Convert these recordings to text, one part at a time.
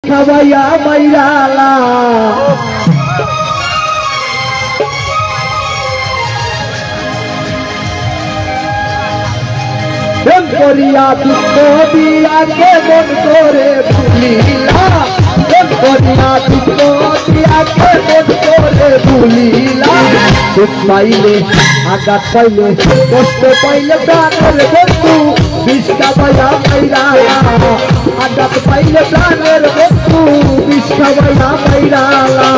খাওয়াইয়া মাইরালা করিয়া দুঃখ দিয়া কেমন করে ভুলিলা করিয়া দুঃখ দিয়া কেমন করে ভুলিলা সুখ পাইলে আঘাত পাইলে কষ্ট পাইলে প্রাণের বন্ধু বিষ খাওয়াইয়া মাইরালা আঘাত পাইলে প্রাণের বন্ধু বিষ খাওয়াইয়া মাইরালা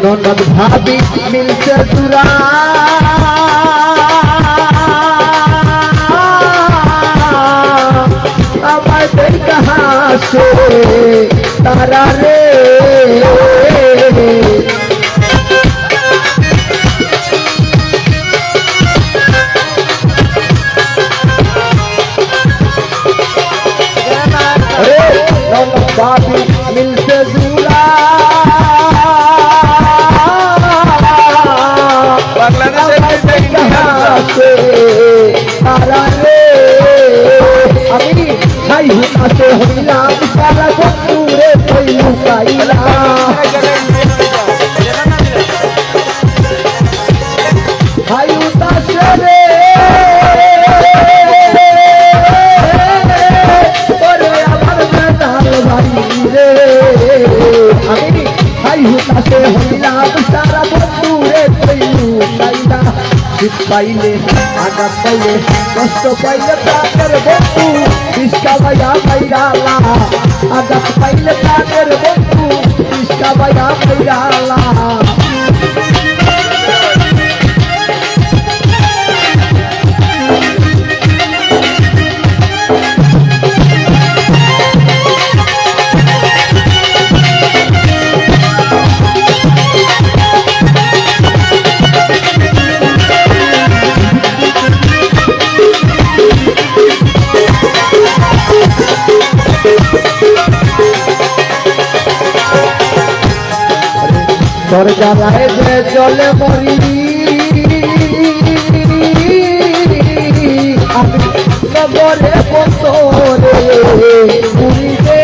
ननद भाभी मिलते दूरा हमारे कहाँ से तारा रे ननद भाभी मिलते दूरा सारा बंधुरे पहलू काइला भाई उदास रे ओरे আমার মেধাল ভাই রে আমি ভাই উদাসে হইলাম সারা বন্ধুরে পহলু কাইলা শীত পাইলে আঘাত পাইলে কষ্ট পাইলে প্রাণের বন্ধু বিষ খাওয়াইয়া মাইরালা আঘাত পাইলে প্রাণের বন্ধু বিষ খাওয়াইয়া মাইরালা তোর জ্বালায় যে জলে মরি আমি নগরে বন্দরে পুরি রে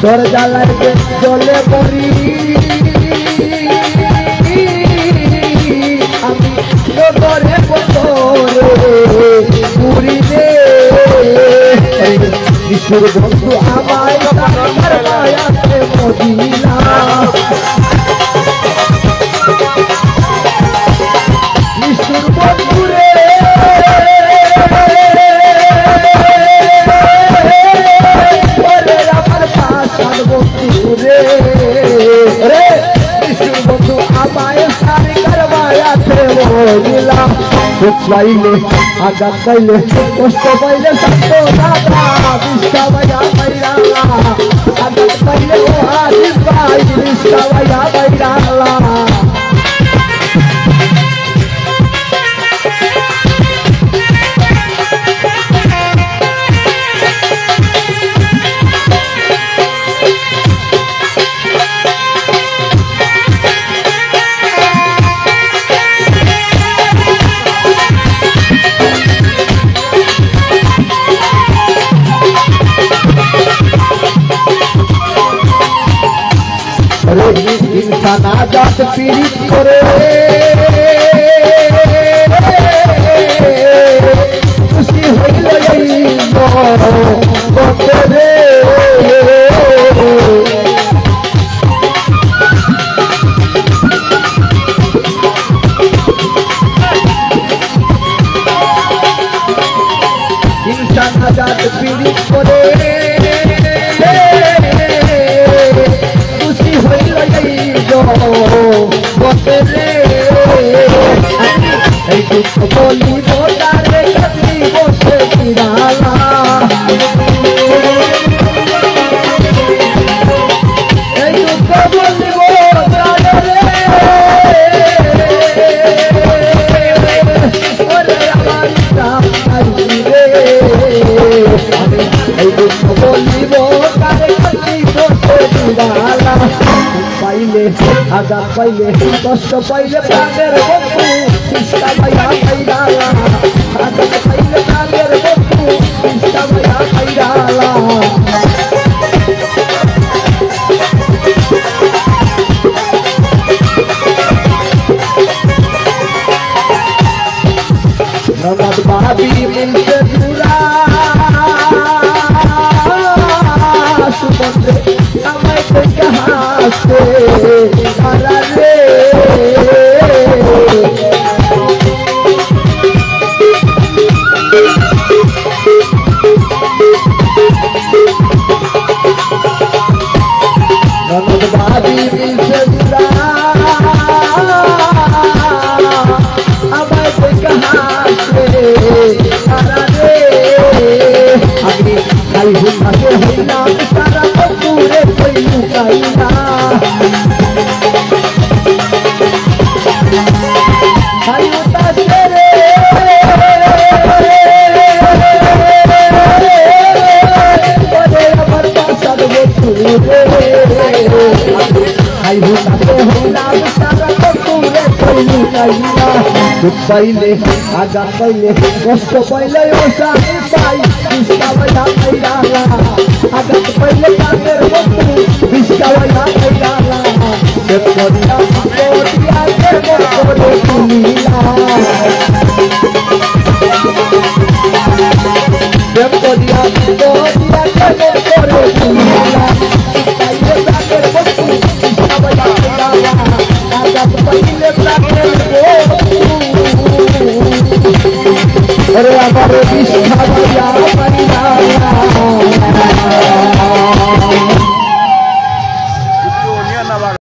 তোর জ্বালায় যে জলে মরি নগরে বন্দরে পুরি রে কিশোর বন্ধু আমায় মায়াতে মদিনা কিশোর বন্ধু রে ওরে আমার পাশার বন্ধু রে রে কিশোর বন্ধু আমায় সারি মায়াতে মদিনা সুখ পাইলে আঘাত পাইলে কষ্ট পাইলে শান্ত দাদা বিষ খাওয়াইয়া মাইরালা আঘাত পাইলে ও আজিজ ভাই বিষ খাওয়াইয়া মাইরালা इंसान आजाद पीड़ित करे खुशी हईल रे इंसान आजाद पीड़ित करे खुशी हईल बोली बोला रे बसे आघात पाइले कष्ट पाइले प्राणेर बंधु कृष्णा भैया पैराला आघात पाइले प्राणेर बंधु कृष्णा भैया पैराला नमद भाभी मिलते जुड़ा सुमंद्र समय को कहाँ से आला रे नमद भाभी मिलते जुड़ा समय को कहाँ आई हुआ के होइला सारा पूरे कोई लुकाइला आई उता तेरे बड़े अमर पासद वो पूरे आई हुआ के होइला सारा पूरे कोई लुकाइला दुख पाइले आघात पाइले कष्ट पाइले ओसा पाई कृष्णा भैया पैराला आघात पाइले प्राणेर बंधु कृष्णा भैया पैराला के कोडिया के मोरे तुमिला के कोडिया के मोरे तुमिला पाइले प्राणेर बंधु कृष्णा भैया पैराला आघात पाइले प्राणेर बंधु अरे हमारे